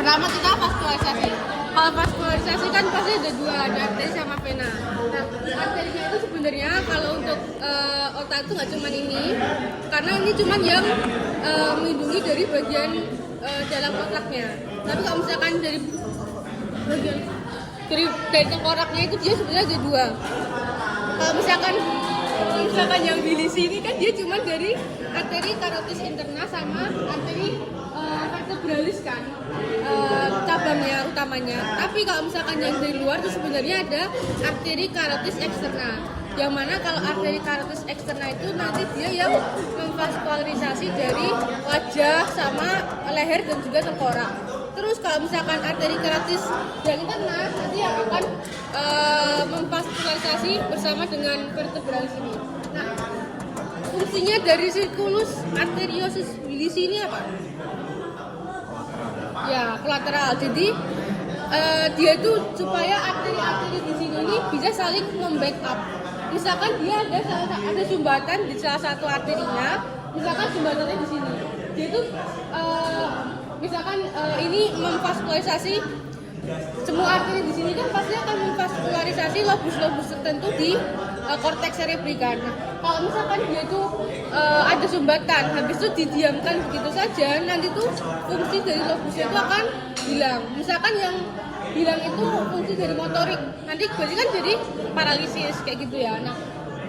Pertama kita vaskularisasi. Kalau vaskularisasi kan pasti ada dua, ada arteri sama vena. Nah, arterinya itu sebenarnya kalau untuk otak itu nggak cuma ini, karena ini cuma yang melindungi dari bagian dalam otaknya. Tapi kalau misalkan dari bagian dari tengkoraknya itu dia sebenarnya ada dua. Kalau misalkan yang di sini kan dia cuma dari arteri karotis interna sama arteri vertebralis kan, cabangnya utamanya. Tapi kalau misalkan yang dari luar itu sebenarnya ada arteri karotis eksterna. Yang mana kalau arteri karotis eksterna itu nanti dia yang memvaskularisasi dari wajah sama leher dan juga tengkorak. Terus kalau misalkan arteri karotis yang interna nanti yang akan memvaskularisasi bersama dengan vertebralis ini. Nah, fungsinya dari sirkulus arteriosus bilisi ini apa? Ya, kolateral. Jadi dia tuh supaya arteri-arteri di sini ini bisa saling membackup. Misalkan dia ada sumbatan di salah satu arterinya, misalkan sumbatannya di sini. Dia tuh misalkan ini memvaskularisasi semua arteri di sini kan pasti akan memvaskularisasi lobus-lobus tertentu di korteks cerebri kan. Nah, kalau misalkan dia itu ada sumbatan, habis itu didiamkan begitu saja, nanti tuh fungsi dari lobusnya itu akan hilang. Misalkan yang hilang itu fungsi dari motorik, nanti berarti kan jadi paralisis kayak gitu ya. Nah,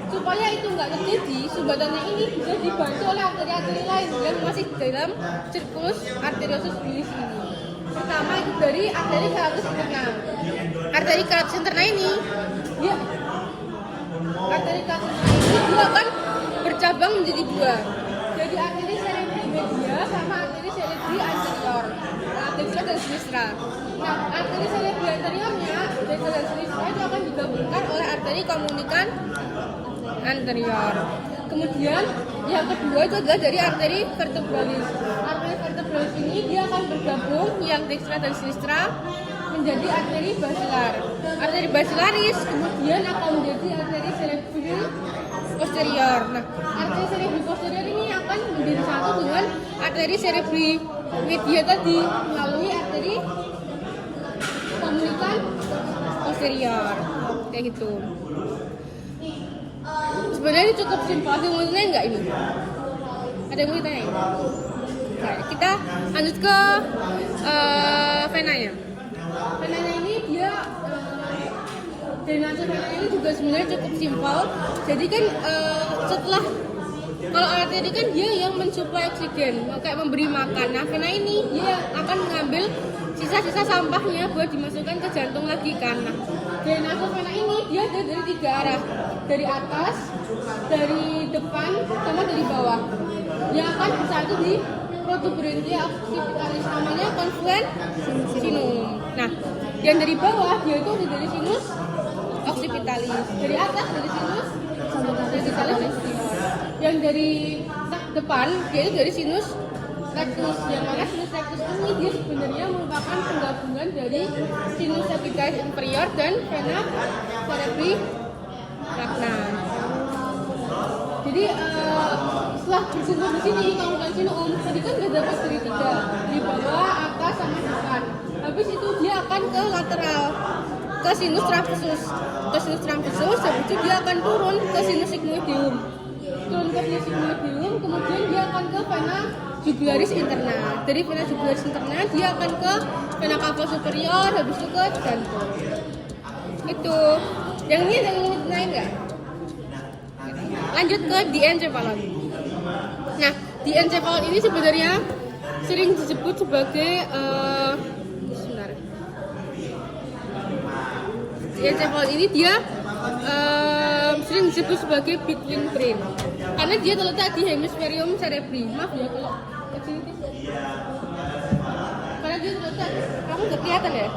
supaya itu nggak terjadi, sumbatannya ini bisa dibantu oleh arteri-arteri lain yang masih dalam sirkulus arteriosus bilisi ini. Pertama itu dari arteri karotis interna. Arteri karotis interna ini dia akan bercabang menjadi dua. Jadi arteri cerebri media sama arteri cerebri anterior, dextra dan sinistra. Nah, arteri cerebri anteriornya, dextra dan sinistra itu akan digabungkan oleh arteri komunikan anterior. Kemudian yang kedua itu adalah dari arteri vertebralis. Arteri vertebralis ini dia akan bergabung yang dextra dan sinistra menjadi arteri basilar. Arteri basilaris kemudian akan menjadi arteri cerebri posterior. Nah, arteri cerebri posterior ini akan menjadi satu dengan arteri cerebri media tadi melalui arteri komunikan posterior. Kayak gitu. Sebenarnya ini cukup simpel. Ada yang mau tanya nggak ini? Ada yang mau ditanya? Nah, kita lanjut ke venanya. Venanya ini dia drainase vena ini juga sebenarnya cukup simpel. Jadi kan setelah kalau arteri kan dia yang mensuplai oksigen, kayak memberi makan. Nah, vena ini dia akan mengambil sisa-sisa sampahnya buat dimasukkan ke jantung lagi kan. Nah, drainase vena ini dia ada dari tiga arah, dari atas, dari depan, sama dari bawah. Yang akan bersatu di protuberantia occipitalis, namanya confluent sinum. Nah, yang dari bawah dia itu dari sinus occipitalis, dari atas dari sinus occipitalis. Yang dari depan dia itu dari sinus rectus. Yang mana sinus rectus ini dia sebenarnya merupakan penggabungan dari sinus occipitalis inferior dan vena cerebri ragna. Jadi setelah berkumpul di sini konfluent sinum tadi kan udah dapat dari tiga, di bawah, atas, sama depan. Habis itu dia akan ke lateral, ke sinus transversus. Ke sinus transversus, habis itu dia akan turun ke sinus sigmoideum. Turun ke sinus sigmoideum, kemudian dia akan ke vena jugularis interna. Dari vena jugularis interna dia akan ke vena cava superior, habis itu ke jantung. Itu. Yang ini ada yang ingin naik nggak? Lanjut ke diencephalon. Nah, diencephalon ini sebenarnya sering disebut sebagai diencephalon ini dia sering disebut sebagai between brain karena dia terletak di hemisferium cerebri. Maaf ya kalau kecil itu. Karena dia terletak, kamu nggak kelihatan ya?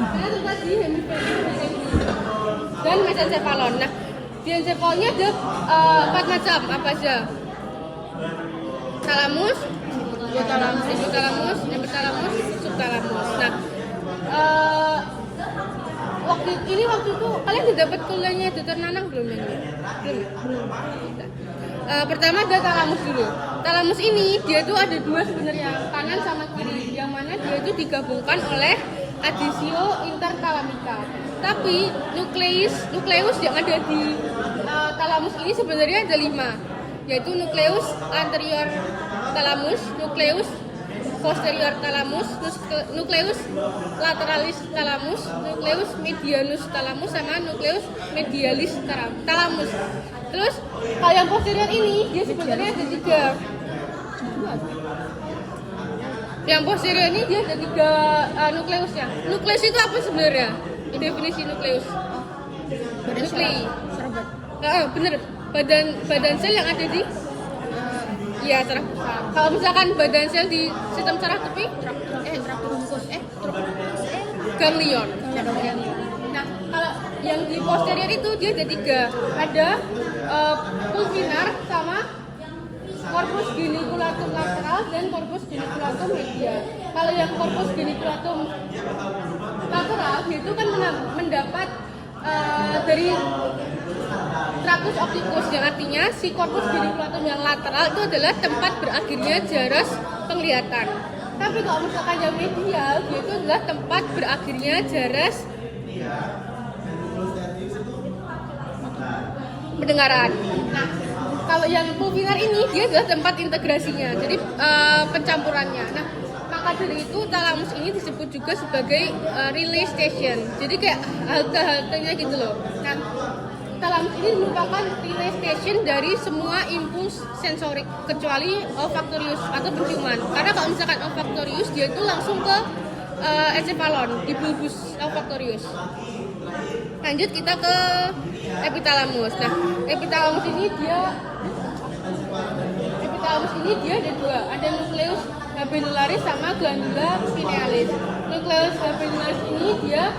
Karena terletak di hemisferium cerebri dan mesencephalon. Nah, diencephalonnya ada 4 macam, apa aja? Thalamus, hipotalamus, epitalamus, subthalamus. Nah, waktu itu kalian udah dapat kuliahnya Dr. Nanang belum? Belum. Pertama ada thalamus dulu. talamus ini dia tuh ada dua sebenarnya, kanan sama kiri, yang mana dia itu digabungkan oleh adisio intertalamica. Tapi nukleus yang ada di talamus ini sebenarnya ada 5, yaitu nukleus anterior talamus, nukleus posterior talamus, nukleus lateralis talamus, nukleus medianus talamus, sama nukleus medialis talamus. Terus kalau yang posterior ini dia sebenarnya ada 3. Yang posterior ini dia ada 3 nukleusnya. Nukleus itu apa sebenarnya? Definisi nukleus. Nuklei. Bener. Badan sel yang ada di iya, saraf pusat. Kalau misalkan badan sel di sistem saraf tepi, ganglion. Nah, kalau yang di posterior itu dia ada 3. Ada pulvinar sama corpus geniculatum lateral dan corpus geniculatum medial. Kalau yang corpus geniculatum lateral itu kan mendapat dari tractus opticus, yang artinya si corpus geniculatum yang lateral itu adalah tempat berakhirnya jaras penglihatan. Tapi kalau misalkan yang medial, dia itu adalah tempat berakhirnya jaras pendengaran. Nah, kalau yang pulvinar ini dia adalah tempat integrasinya, jadi pencampurannya. Nah, maka dari itu talamus ini disebut juga sebagai relay station. Jadi kayak halte-haltenya gitu loh. Nah, talamus ini merupakan relay station dari semua impuls sensorik kecuali olfaktorius atau penciuman. Karena kalau misalkan olfaktorius dia itu langsung ke encephalon di bulbus olfaktorius. Lanjut kita ke epitalamus. Nah, epitalamus ini dia ada 2. Ada nukleus habendularis sama glandula pinealis. Nukleus habendularis ini dia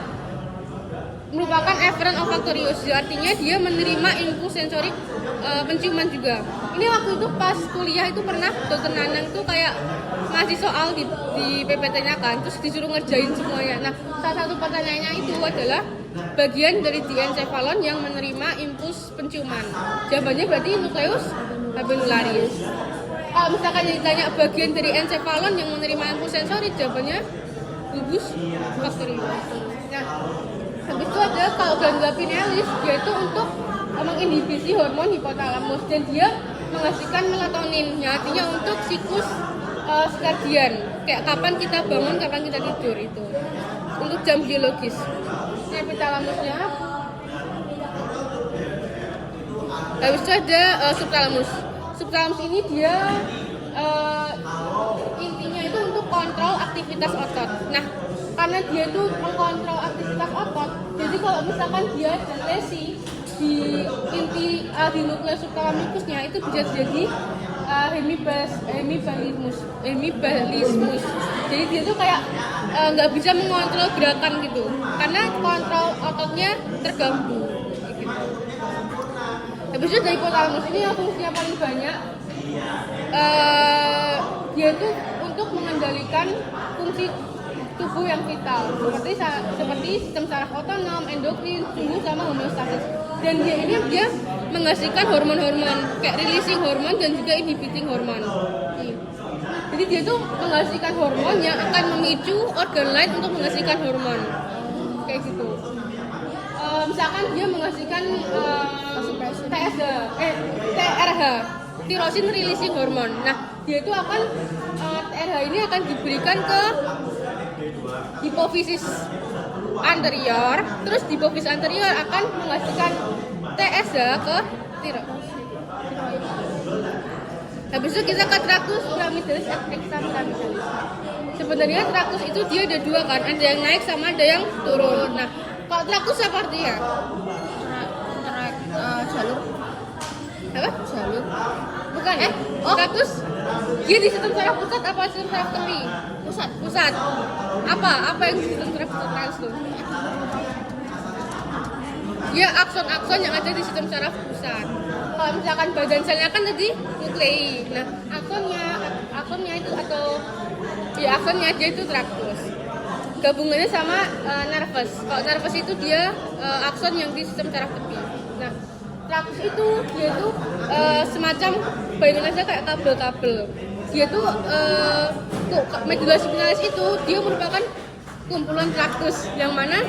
merupakan efferent olfaktorius, artinya dia menerima impuls sensorik penciuman juga. Ini waktu itu pas kuliah itu pernah Dr. Nanang tuh kayak ngasih soal di PPT-nya kan, terus disuruh ngerjain semuanya. Nah, salah satu pertanyaannya itu adalah bagian dari diencephalon yang menerima impuls penciuman. Jawabannya berarti nukleus habendularis. Kalau misalkan ditanya bagian dari encephalon yang menerima impuls sensorik, jawabannya bulbus olfaktorius. Nah, habis itu ada kalau glandula pinealis, dia itu untuk menginhibisi hormon hipotalamus dan dia menghasilkan melatonin, ya, artinya untuk siklus sirkadian, kayak kapan kita bangun, kapan kita tidur, itu untuk jam biologis. Ini epitalamusnya. Habis itu ada subtalamus. Subtalamus ini dia intinya itu untuk kontrol aktivitas otot. Nah, karena dia itu mengkontrol aktivitas otot, jadi kalau misalkan dia ada lesi di inti di nukleus subthalamikusnya, itu bisa jadi hemibalismus. Jadi dia tuh kayak nggak bisa mengontrol gerakan gitu, karena kontrol ototnya terganggu. Gitu. Habis itu dari hipotalamus ini yang fungsinya paling banyak, dia tuh untuk mengendalikan fungsi tubuh yang vital seperti sistem saraf otonom, endokrin, sumbu sama homeostasis. Dan dia menghasilkan hormon-hormon kayak releasing hormon dan juga inhibiting hormon. Jadi dia tuh menghasilkan hormon yang akan memicu organ lain untuk menghasilkan hormon kayak gitu. Misalkan dia menghasilkan TRH, tyrosine releasing hormone. Nah, dia itu akan TRH ini akan diberikan ke hipofisis anterior, terus hipofisis anterior akan menghasilkan TSH ke tiroid. Habis itu kita ke tractus pyramidalis extrapyramidalis. Sebenarnya tractus itu dia ada 2 kan, ada yang naik sama ada yang turun. Nah, kalau tractus apa artinya? Jalur. Apa? Jalur. Bukan, tractus dia di sistem saraf pusat apa sistem saraf tepi? Pusat. Apa yang di sistem saraf pusat itu? Ya, akson-akson yang ada di sistem saraf pusat. Kalau misalkan badan selnya kan tadi nuklei. Nah, aksonnya itu aksonnya dia itu tractus. Gabungannya sama nervus. Kalau nervus itu dia akson yang di sistem saraf tepi. Nah, trakus itu dia tuh semacam bayangin aja kayak kabel-kabel. Dia tuh medula spinalis itu dia merupakan kumpulan trakus yang mana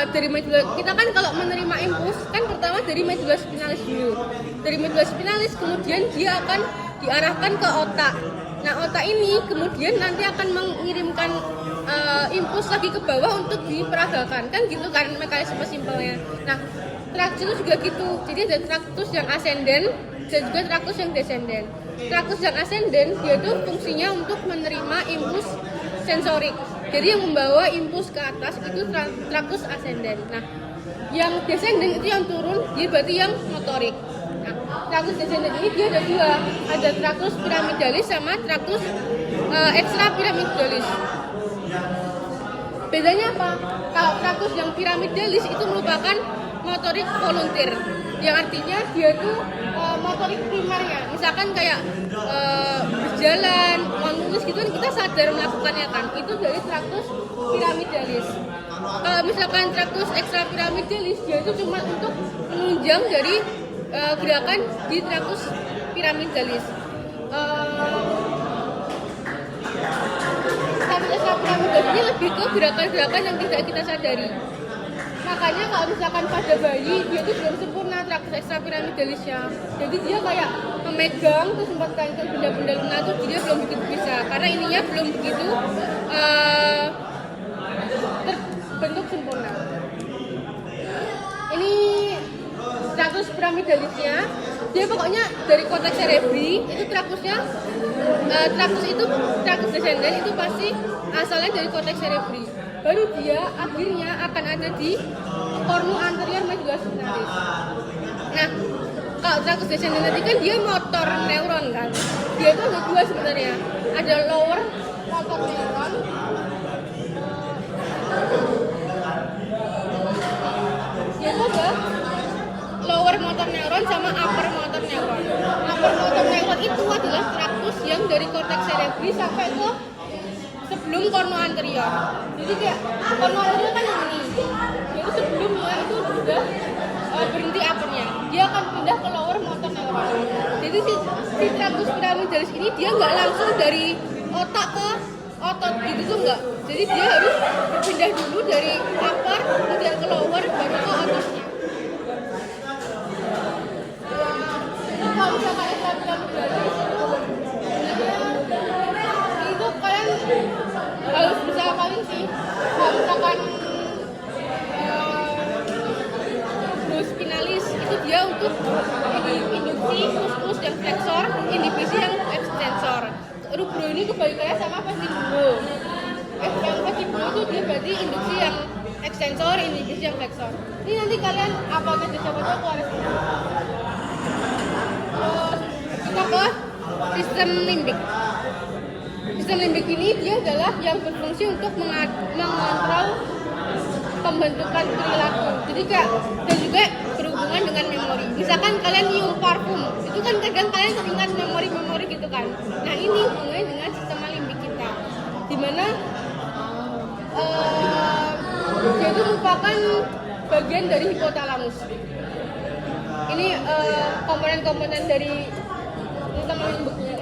dari medula kita kan kalau menerima impuls kan pertama dari medula spinalis dulu. Dari medula spinalis kemudian dia akan diarahkan ke otak. Nah, otak ini kemudian nanti akan mengirimkan impuls lagi ke bawah untuk diperagakan. Kan gitu kan mekanisme simpelnya. Nah, trakus itu juga gitu. Jadi ada trakus yang ascending dan juga trakus yang descending. Trakus yang ascending dia tuh fungsinya untuk menerima impuls sensorik. Jadi yang membawa impuls ke atas itu trakus ascending. Nah, yang descending itu yang turun, dia berarti yang motorik. Nah, trakus descending ini dia ada dua, ada trakus piramidalis sama trakus extra piramidalis. Bedanya apa? Kalau trakus yang piramidalis itu merupakan motorik volunteer, yang artinya dia tuh motorik primernya. Misalkan kayak berjalan, menulis gitu kita sadar melakukannya kan. Itu dari trakus piramidalis. Kalau misalkan trakus extra piramidalis dia itu cuma untuk menunjang dari gerakan di trakus piramidalis. Trakus extra piramidalis ini lebih ke gerakan-gerakan yang tidak kita sadari. Makanya kalau misalkan pada bayi dia itu belum sempurna trakus extra piramidalisnya. Jadi dia kayak memegang terus sempat ke benda-benda lunak itu dia belum begitu bisa karena ininya belum begitu terbentuk sempurna. Ini trakus piramidalisnya dia pokoknya dari kotak cerebri itu trakusnya trakus descendant itu pasti asalnya dari kotak cerebri. Baru dia akhirnya akan ada di kornu anterior medula spinalis. Nah, kalau trakus descendant tadi kan dia motor neuron kan. Dia itu ada dua sebenarnya. Ada lower motor neuron. Dia itu ada lower motor neuron sama upper motor neuron. Upper motor neuron itu adalah trakus yang dari korteks cerebri sampai ke sebelum kornu anterior. Jadi kayak kornu anterior kan yang ini. Jadi sebelumnya itu sudah berhenti uppernya. Dia akan pindah ke lower motor neuron. Jadi si trakus piramidalis ini dia nggak langsung dari otak ke otot gitu tuh nggak. Jadi dia harus pindah dulu dari upper kemudian ke lower baru ke ototnya. Kalau misalkan extra piramidalis itu kalian harus bisa hafalin sih. Kalau misalkan spinalis itu dia untuk induksi kuskus yang flexor, inhibisi yang ekstensor. Rubro ini kebalikannya sama vestibulo. Yang vestibulo itu dia berarti induksi yang ekstensor, inhibisi yang flexor. Ini nanti kalian apakah siapa tahu keluar. Kita ke sistem limbik. Sistem limbik ini dia adalah yang berfungsi untuk mengontrol pembentukan perilaku. Jadi dan juga berhubungan dengan memori. Misalkan kalian nyium parfum, itu kan kadang kalian teringat memori-memori gitu kan. Nah ini hubungannya dengan sistem limbik kita, dimana dia itu merupakan bagian dari hipotalamus. Ini komponen-komponen dari sistem limbiknya.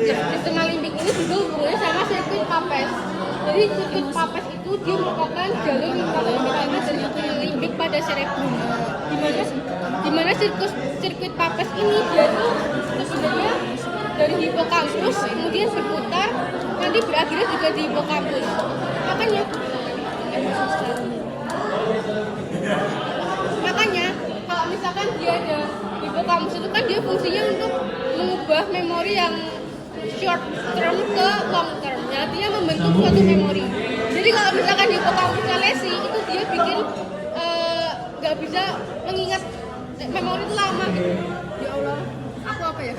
Sistem limbik ini juga hubungannya sama sirkuit Papez. Jadi sirkuit Papez itu dia merupakan jalur lintasan dari sistem limbik pada cerebrum. Dimana sirkuit Papez ini dia tuh sebenarnya dari hipokampus kemudian berputar nanti berakhirnya juga di hipokampus. Makanya kalau misalkan dia ada hipokampus itu kan dia fungsinya untuk mengubah memori yang short term ke long term, artinya membentuk suatu memori. Jadi kalau misalkan hipokampusnya lesi itu dia bikin nggak bisa mengingat memori itu lama gitu. Ya Allah, aku apa ya?